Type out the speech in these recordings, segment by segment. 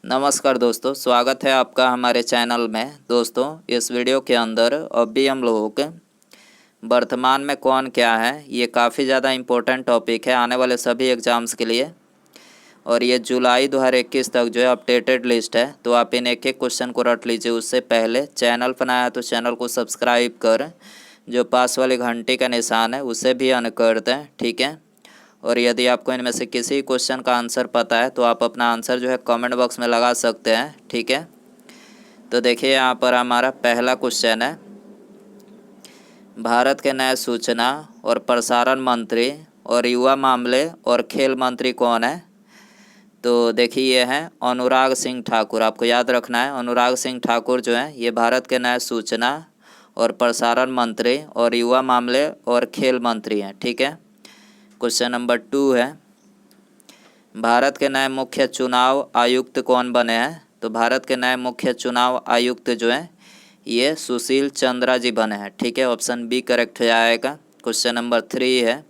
नमस्कार दोस्तों, स्वागत है आपका हमारे चैनल में। दोस्तों, इस वीडियो के अंदर अभी हम लोग वर्तमान में कौन क्या है, ये काफ़ी ज़्यादा इम्पोर्टेंट टॉपिक है आने वाले सभी एग्ज़ाम्स के लिए। और ये जुलाई 2021 तक जो है अपडेटेड लिस्ट है, तो आप इन एक एक क्वेश्चन को रट लीजिए। उससे पहले चैनल पर नया है तो चैनल को सब्सक्राइब कर जो पास वाली घंटी का निशान है उसे भी ऑन कर दें, ठीक है। और यदि आपको इनमें से किसी क्वेश्चन का आंसर पता है तो आप अपना आंसर जो है कमेंट बॉक्स में लगा सकते हैं, ठीक है। तो देखिए यहाँ पर हमारा पहला क्वेश्चन है, भारत के नए सूचना और प्रसारण मंत्री और युवा मामले और खेल मंत्री कौन है? तो देखिए ये हैं अनुराग सिंह ठाकुर। आपको याद रखना है, अनुराग सिंह ठाकुर जो है ये भारत के नए सूचना और प्रसारण मंत्री और युवा मामले और खेल मंत्री हैं, ठीक है। क्वेश्चन नंबर 2 है, भारत के नए मुख्य चुनाव आयुक्त कौन बने हैं? तो भारत के नए मुख्य चुनाव आयुक्त जो हैं ये सुशील चंद्रा जी बने हैं, ठीक है। ऑप्शन बी करेक्ट हो जाएगा। क्वेश्चन नंबर 3 है,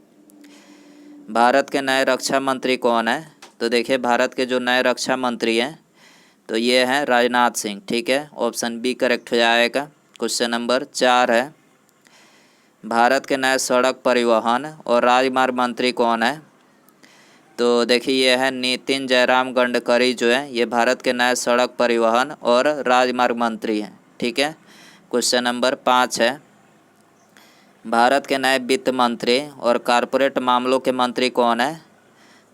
भारत के नए रक्षा मंत्री कौन है? तो देखिए भारत के जो नए रक्षा मंत्री हैं तो ये हैं राजनाथ सिंह, ठीक है। ऑप्शन बी करेक्ट हो जाएगा। क्वेश्चन नंबर 4 है, भारत के नए सड़क परिवहन और राजमार्ग मंत्री कौन है? तो देखिए ये है नितिन जयराम गडकरी जो है ये भारत के नए सड़क परिवहन और राजमार्ग मंत्री हैं, ठीक है। क्वेश्चन नंबर 5 है, भारत के नए वित्त मंत्री और कॉरपोरेट मामलों के मंत्री कौन है?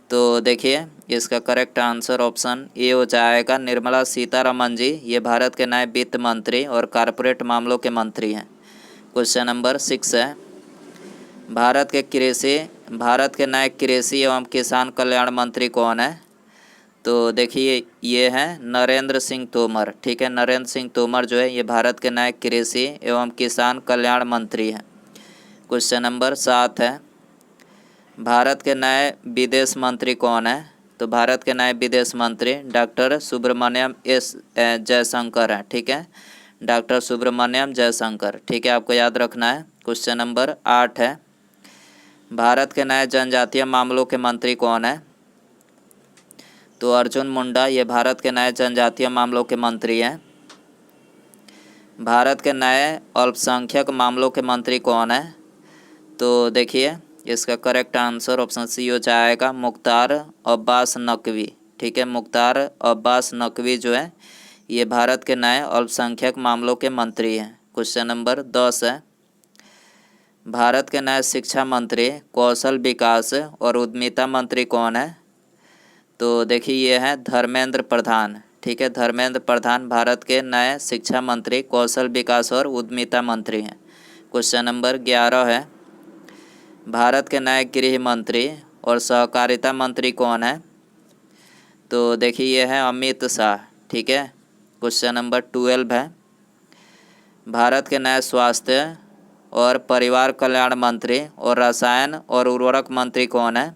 तो देखिए इसका करेक्ट आंसर ऑप्शन ए हो जाएगा, निर्मला सीतारमण जी ये भारत के नए वित्त मंत्री और कॉरपोरेट मामलों के मंत्री हैं। क्वेश्चन नंबर 6 है, भारत के नए कृषि एवं किसान कल्याण मंत्री कौन है? तो देखिए ये हैं नरेंद्र सिंह तोमर, ठीक है। नरेंद्र सिंह तोमर जो है ये भारत के नए कृषि एवं किसान कल्याण मंत्री हैं। क्वेश्चन नंबर 7 है, भारत के नए विदेश मंत्री कौन है? तो भारत के नए विदेश मंत्री डॉक्टर सुब्रमण्यम एस जयशंकर हैं, ठीक है। डॉक्टर सुब्रमण्यम जयशंकर, ठीक है, आपको याद रखना है। क्वेश्चन नंबर 8 है, भारत के नए जनजातीय मामलों के मंत्री कौन है? तो अर्जुन मुंडा ये भारत के नए जनजातीय मामलों के मंत्री हैं। भारत के नए अल्पसंख्यक मामलों के मंत्री कौन है? तो देखिए इसका करेक्ट आंसर ऑप्शन सी हो जाएगा, मुख्तार अब्बास नकवी, ठीक है। मुख्तार अब्बास नकवी जो है ये भारत के नए अल्पसंख्यक मामलों के मंत्री हैं। क्वेश्चन नंबर 10 है, भारत के नए शिक्षा मंत्री कौशल विकास और उद्यमिता मंत्री कौन है? तो देखिए ये है धर्मेंद्र प्रधान, ठीक है। धर्मेंद्र प्रधान भारत के नए शिक्षा मंत्री कौशल विकास और उद्यमिता मंत्री हैं। क्वेश्चन नंबर 11 है, भारत के नए गृह मंत्री और सहकारिता मंत्री कौन है? तो देखिए ये है अमित शाह, ठीक है। क्वेश्चन नंबर 12 है, भारत के नए स्वास्थ्य और परिवार कल्याण मंत्री और रसायन और उर्वरक मंत्री कौन है?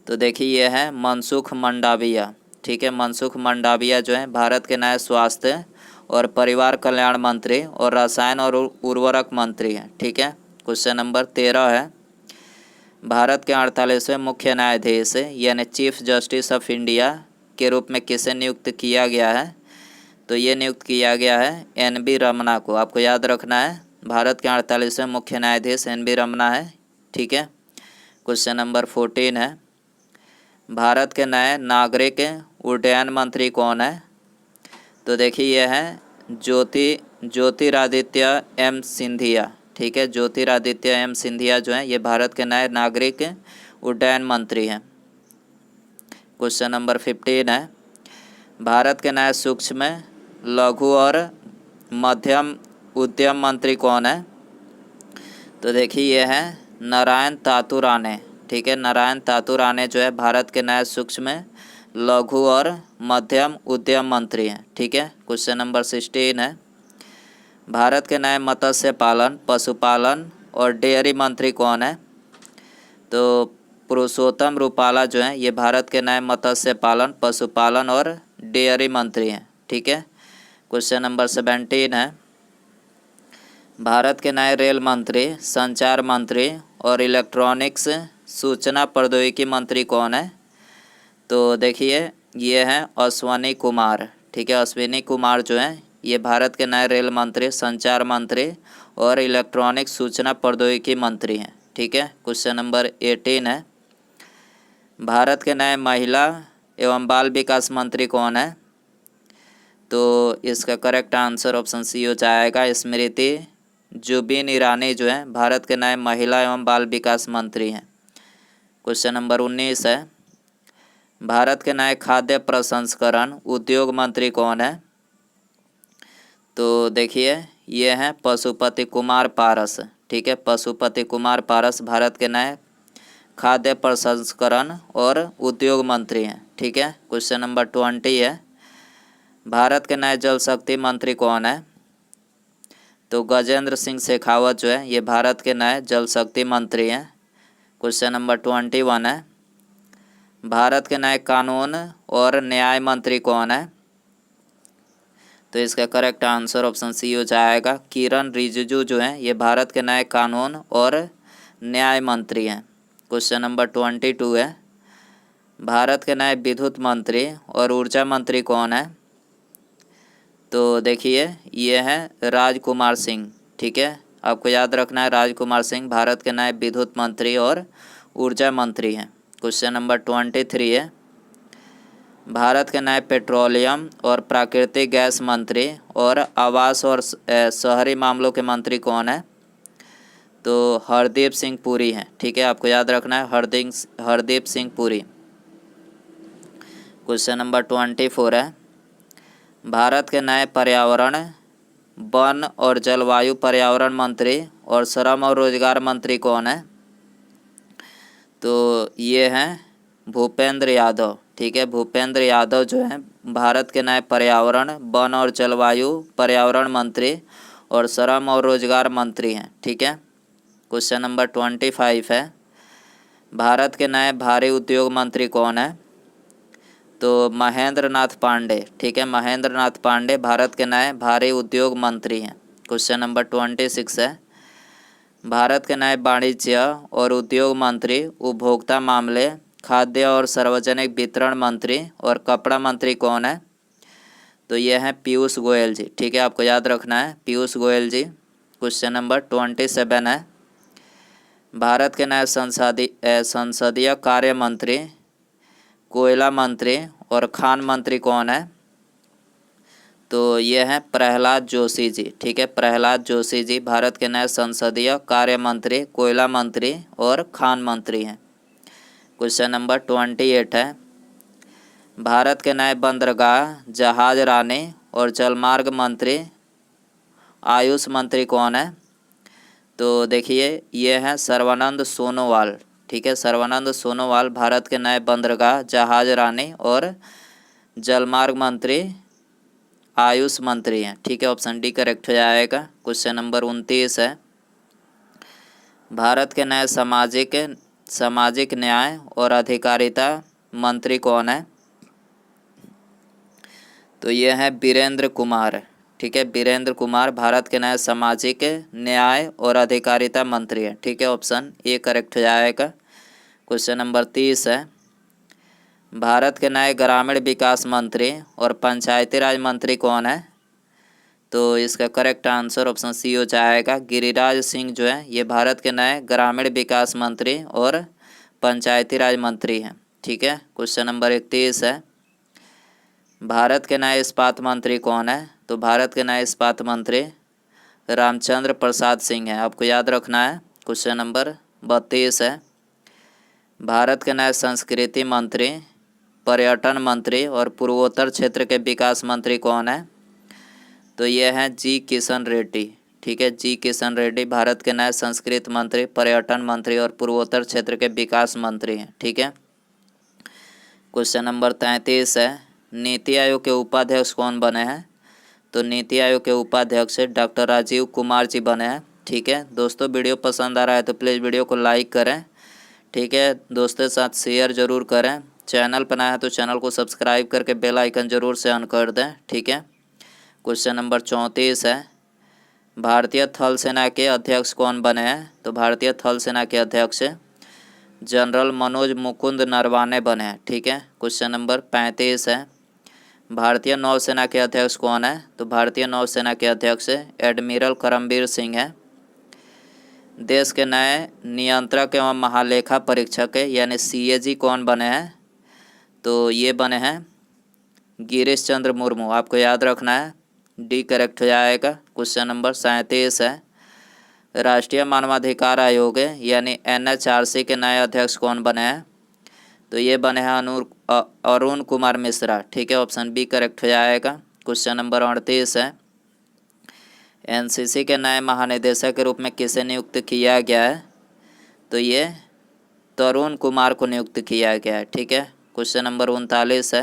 तो देखिए ये है मनसुख मंडाविया, ठीक है। मनसुख मंडाविया जो है भारत के नए स्वास्थ्य और परिवार कल्याण मंत्री और रसायन और उर्वरक मंत्री हैं, ठीक है। क्वेश्चन नंबर 13 है, भारत के 48वें मुख्य न्यायाधीश यानी चीफ जस्टिस ऑफ इंडिया के रूप में किसे नियुक्त किया गया है? तो ये नियुक्त किया गया है एन.बी. रमना को। आपको याद रखना है, भारत के 48वें मुख्य न्यायाधीश एन.बी. रमना है, ठीक है। क्वेश्चन नंबर 14 है, भारत के नए नागरिक उड्डयन मंत्री कौन है? तो देखिए ये है ज्योतिरादित्य एम सिंधिया, ठीक है। ज्योतिरादित्य एम सिंधिया जो हैं ये भारत के नए नागरिक उड्डयन मंत्री हैं। क्वेश्चन नंबर 15 है, भारत के नए सूक्ष्म लघु और मध्यम उद्यम मंत्री कौन है? तो देखिए ये है नारायण तातू राणे, ठीक है। नारायण तातू राणे जो है भारत के नए सूक्ष्म लघु और मध्यम उद्यम मंत्री हैं, ठीक है। क्वेश्चन नंबर 16 है, भारत के नए मत्स्य पालन पशुपालन और डेयरी मंत्री कौन है? तो पुरुषोत्तम रूपाला जो हैं ये भारत के नए मत्स्य पालन पशुपालन और डेयरी मंत्री हैं, ठीक है। क्वेश्चन नंबर 17 है, भारत के नए रेल मंत्री संचार मंत्री और इलेक्ट्रॉनिक्स सूचना प्रौद्योगिकी मंत्री कौन है? तो देखिए ये हैं अश्वनी कुमार, ठीक है। अश्विनी कुमार जो हैं ये भारत के नए रेल मंत्री, संचार मंत्री और इलेक्ट्रॉनिक सूचना प्रौद्योगिकी मंत्री हैं, ठीक है। क्वेश्चन नंबर 18 है, भारत के नए महिला एवं बाल विकास मंत्री कौन है? तो इसका करेक्ट आंसर ऑप्शन सी हो जाएगा, स्मृति जुबिन ईरानी जो है भारत के नए महिला एवं बाल विकास मंत्री हैं। क्वेश्चन नंबर 19 है, भारत के नए खाद्य प्रसंस्करण उद्योग मंत्री कौन है? तो देखिए ये हैं पशुपति कुमार पारस, ठीक है। पशुपति कुमार पारस भारत के नए खाद्य प्रसंस्करण और उद्योग मंत्री हैं, ठीक है। क्वेश्चन नंबर 20 है, भारत के नए जल शक्ति मंत्री कौन है? तो गजेंद्र सिंह शेखावत जो है ये भारत के नए जल शक्ति मंत्री हैं। क्वेश्चन नंबर 21 है, भारत के नए कानून और न्याय मंत्री कौन है? तो इसका करेक्ट आंसर ऑप्शन सी हो जाएगा, किरण रिजिजू जो हैं ये भारत के नए कानून और न्याय मंत्री हैं। क्वेश्चन नंबर 22 है, भारत के नए विद्युत मंत्री और ऊर्जा मंत्री कौन है? तो देखिए ये हैं राजकुमार सिंह, ठीक है। आपको याद रखना है राजकुमार सिंह भारत के नए विद्युत मंत्री और ऊर्जा मंत्री हैं। क्वेश्चन नंबर 23 है, भारत के नए पेट्रोलियम और प्राकृतिक गैस मंत्री और आवास और शहरी मामलों के मंत्री कौन है? तो हरदीप सिंह पुरी हैं, ठीक है। आपको याद रखना है हरदीप सिंह पुरी। क्वेश्चन नंबर 24 है, भारत के नए पर्यावरण, वन और जलवायु पर्यावरण मंत्री और श्रम और रोजगार मंत्री कौन है? तो ये हैं भूपेंद्र यादव, ठीक है। भूपेंद्र यादव जो हैं भारत के नए पर्यावरण, वन और जलवायु पर्यावरण मंत्री और श्रम और रोजगार मंत्री हैं, ठीक है। क्वेश्चन नंबर 25 है, भारत के नए भारी उद्योग मंत्री कौन है? तो महेंद्र नाथ पांडे, ठीक है। महेंद्र नाथ पांडे भारत के नए भारी उद्योग मंत्री हैं। क्वेश्चन नंबर 26 है, भारत के नए वाणिज्य और उद्योग मंत्री, उपभोक्ता मामले, खाद्य और सार्वजनिक वितरण मंत्री और कपड़ा मंत्री कौन है? तो ये हैं पीयूष गोयल जी, ठीक है। आपको याद रखना है पीयूष गोयल जी। क्वेश्चन नंबर 27 है, भारत के नए संसदीय कार्य मंत्री, कोयला मंत्री और खान मंत्री कौन है? तो ये हैं प्रहलाद जोशी जी, ठीक है। प्रहलाद जोशी जी भारत के नए संसदीय कार्य मंत्री, कोयला मंत्री और खान मंत्री हैं। क्वेश्चन नंबर 28 है, भारत के नए बंदरगाह, जहाज रानी और जलमार्ग मंत्री, आयुष मंत्री कौन है? तो देखिए ये हैं सर्बानंद सोनोवाल, ठीक है। सर्बानंद सोनोवाल भारत के नए बंदरगाह, जहाज रानी और जलमार्ग मंत्री, आयुष मंत्री हैं, ठीक है। ऑप्शन डी करेक्ट हो जाएगा। क्वेश्चन नंबर 29 है, भारत के नए सामाजिक न्याय और अधिकारिता मंत्री कौन है? तो ये है बीरेंद्र कुमार, ठीक है। बीरेंद्र कुमार भारत के नए सामाजिक न्याय और अधिकारिता मंत्री है, ठीक है। ऑप्शन ए करेक्ट हो जाएगा। क्वेश्चन नंबर 30 है, भारत के नए ग्रामीण विकास मंत्री और पंचायती राज मंत्री कौन है? तो इसका करेक्ट आंसर ऑप्शन सी हो जाएगा, गिरिराज सिंह जो है ये भारत के नए ग्रामीण विकास मंत्री और पंचायती राज मंत्री हैं, ठीक है। क्वेश्चन नंबर 31 है, भारत के नए इस्पात मंत्री कौन है? तो भारत के नए इस्पात मंत्री रामचंद्र प्रसाद सिंह हैं, आपको याद रखना है। क्वेश्चन नंबर 32 है, भारत के नए संस्कृति मंत्री, पर्यटन मंत्री और पूर्वोत्तर क्षेत्र के विकास मंत्री कौन है? तो ये हैं जी किशन रेड्डी, ठीक है। जी किशन रेड्डी भारत के नए संस्कृति मंत्री, पर्यटन मंत्री और पूर्वोत्तर क्षेत्र के विकास मंत्री हैं, ठीक है। क्वेश्चन नंबर 33 है, नीति आयोग के उपाध्यक्ष कौन बने हैं? तो नीति आयोग के उपाध्यक्ष डॉक्टर राजीव कुमार जी बने हैं, ठीक है। दोस्तों वीडियो पसंद आ रहा है तो प्लीज़ वीडियो को लाइक करें, ठीक है। दोस्तों के साथ शेयर ज़रूर करें, चैनल पर नया है तो चैनल को सब्सक्राइब करके बेल आइकन ज़रूर से ऑन कर दें, ठीक है। क्वेश्चन नंबर 34 है, भारतीय थल सेना के अध्यक्ष कौन बने हैं? तो भारतीय थल सेना के अध्यक्ष जनरल मनोज मुकुंद नरवाने बने हैं। ठीक है, क्वेश्चन नंबर 35 है। भारतीय नौसेना के अध्यक्ष कौन है? तो भारतीय नौसेना के अध्यक्ष एडमिरल करमबीर सिंह है। देश के नए नियंत्रक एवं महालेखा परीक्षक यानी CAG कौन बने हैं? तो ये बने हैं गिरीश चंद्र मुर्मू। आपको याद रखना है, डी करेक्ट हो जाएगा। क्वेश्चन नंबर 37 है। राष्ट्रीय मानवाधिकार आयोग यानी NHRC के नए अध्यक्ष कौन बने हैं? तो ये बने हैं अरुण कुमार मिश्रा। ठीक है, ऑप्शन बी करेक्ट हो जाएगा। क्वेश्चन नंबर 38 है। NCC के नए महानिदेशक के रूप में किसे नियुक्त किया गया है? तो ये तरुण कुमार को नियुक्त किया गया है। ठीक है, क्वेश्चन नंबर 39 है।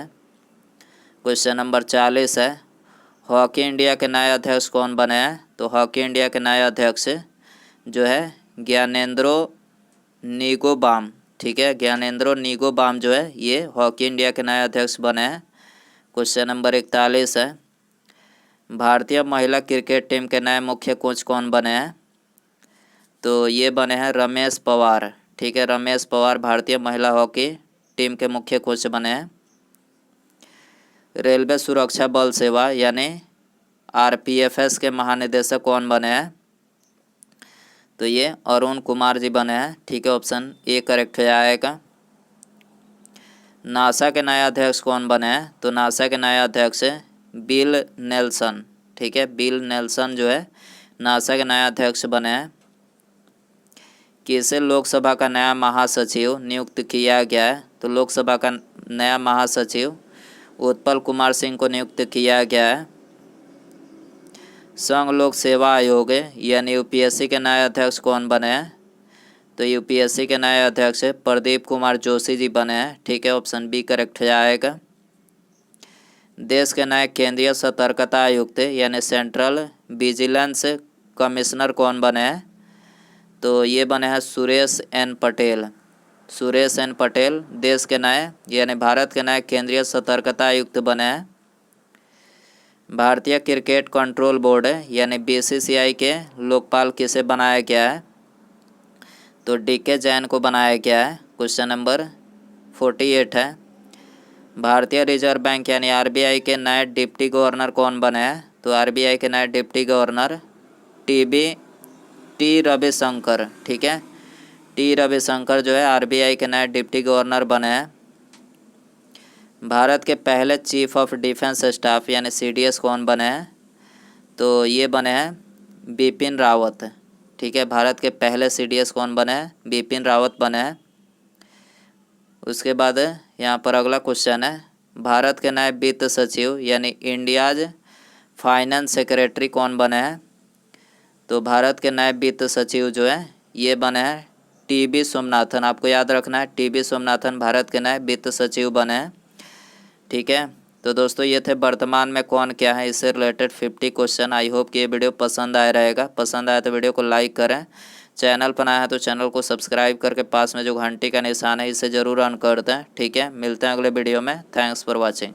क्वेश्चन नंबर 40 है। हॉकी इंडिया के नए अध्यक्ष कौन बने हैं? तो हॉकी इंडिया के नए अध्यक्ष जो है ज्ञानेंद्रो निगोबाम। ठीक है, ज्ञानेंद्रो निगोबाम जो है ये हॉकी इंडिया के नए अध्यक्ष बने हैं। क्वेश्चन नंबर 41 है। भारतीय महिला क्रिकेट टीम के नए मुख्य कोच कौन बने हैं? तो ये बने हैं रमेश पवार। ठीक है, रमेश पवार भारतीय महिला हॉकी टीम के मुख्य कोच बने हैं। रेलवे सुरक्षा बल सेवा यानी RPFS के महानिदेशक कौन बने हैं? तो ये अरुण कुमार जी बने हैं। ठीक है, ऑप्शन ए करेक्ट हो जाएगा। नासा के नए अध्यक्ष कौन बने हैं? तो नासा के नए अध्यक्ष बिल नेल्सन। ठीक है, बिल नेल्सन जो है नासा के नए अध्यक्ष बने हैं। किसे लोकसभा का नया महासचिव नियुक्त किया गया है? तो लोकसभा का नया महासचिव उत्पल कुमार सिंह को नियुक्त किया गया है। संघ लोक सेवा आयोग यानी UPSC के नए अध्यक्ष कौन बने हैं? तो UPSC के नए अध्यक्ष प्रदीप कुमार जोशी जी बने हैं। ठीक है, ऑप्शन बी करेक्ट हो जाएगा। देश के नए केंद्रीय सतर्कता आयुक्त यानी सेंट्रल विजिलेंस कमिश्नर कौन बने हैं? तो ये बने हैं सुरेश एन पटेल। सुरेश एन पटेल देश के नए यानी भारत के नए केंद्रीय सतर्कता आयुक्त बने हैं। भारतीय क्रिकेट कंट्रोल बोर्ड यानी BCCI के लोकपाल किसे बनाया गया है? तो DK जैन को बनाया गया है। क्वेश्चन नंबर 48 है। भारतीय रिजर्व बैंक यानी RBI के नए डिप्टी गवर्नर कौन बने हैं? तो RBI के नए डिप्टी गवर्नर T रविशंकर। ठीक है, T रविशंकर जो है RBI के नए डिप्टी गवर्नर बने हैं। भारत के पहले चीफ ऑफ डिफेंस स्टाफ यानी CDS कौन बने हैं? तो ये बने हैं बिपिन रावत। ठीक है, भारत के पहले CDS कौन बने हैं? बिपिन रावत बने हैं। उसके बाद यहाँ पर अगला क्वेश्चन है। भारत के नए वित्त सचिव यानी इंडियाज फाइनेंस सेक्रेटरी कौन बने हैं? तो भारत के नए वित्त सचिव जो है ये बने हैं TB सोमनाथन। आपको याद रखना है, TB सोमनाथन भारत के नए वित्त सचिव बने हैं। ठीक है, तो दोस्तों ये थे वर्तमान में कौन क्या है इससे रिलेटेड 50 क्वेश्चन। आई होप कि ये वीडियो पसंद आया रहेगा। पसंद आया तो वीडियो को लाइक करें। चैनल पर आया है तो चैनल को सब्सक्राइब करके पास में जो घंटी का निशान है इसे ज़रूर ऑन कर दें। ठीक है, मिलते हैं अगले वीडियो में। Thanks for watching.